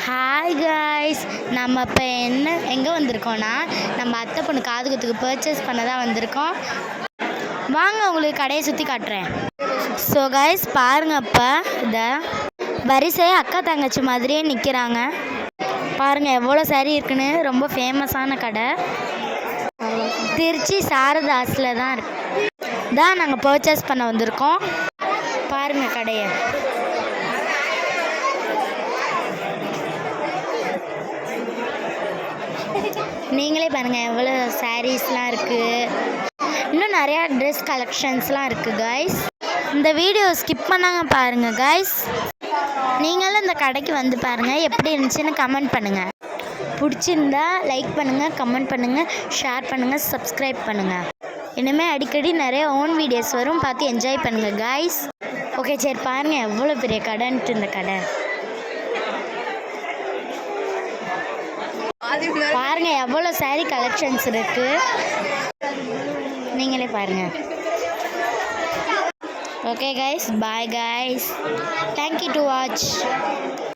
Hi guys, நம்ம இப்போ எங்கே வந்திருக்கோன்னா நம்ம அத்தை பொண்ணு காதுகுத்துக்கு பர்ச்சேஸ் பண்ண தான் வந்திருக்கோம். வாங்க உங்களுக்கு கடையை சுற்றி காட்டுறேன். ஸோ காய்ஸ் பாருங்கள், இப்போ இதை வரிசையாக அக்கா தங்கச்சி மாதிரியே நிற்கிறாங்க. பாருங்கள் எவ்வளோ சாரீ இருக்குன்னு. ரொம்ப ஃபேமஸான கடை திருச்சி சாரதாஸில் தான் தான் நாங்கள் பர்ச்சேஸ் பண்ண வந்திருக்கோம். பாருங்கள் கடையை. நீங்களே பாருங்கள் எவ்வளோ சாரீஸ்லாம் இருக்குது. இன்னும் நிறையா ட்ரெஸ் கலெக்ஷன்ஸ்லாம் இருக்குது காய்ஸ். இந்த வீடியோ ஸ்கிப் பண்ணாங்க பாருங்கள் காய்ஸ். நீங்களும் இந்த கடைக்கு வந்து பாருங்கள், எப்படி இருந்துச்சுன்னு கமெண்ட் பண்ணுங்கள். பிடிச்சிருந்தா லைக் பண்ணுங்கள், கமெண்ட் பண்ணுங்கள், ஷேர் பண்ணுங்கள், சப்ஸ்கிரைப் பண்ணுங்கள். இனிமேல் அடிக்கடி நிறைய ஓன் வீடியோஸ் வரும், பார்த்து என்ஜாய் பண்ணுங்கள் காய்ஸ். ஓகே சரி, பாருங்கள் எவ்வளோ பெரிய கடைன்ட்டு இந்த கடை. பாருங்க எவ்வளோ சாரீ கலெக்ஷன்ஸ் இருக்கு, நீங்களே பாருங்க. Okay guys, bye guys, thank you to watch.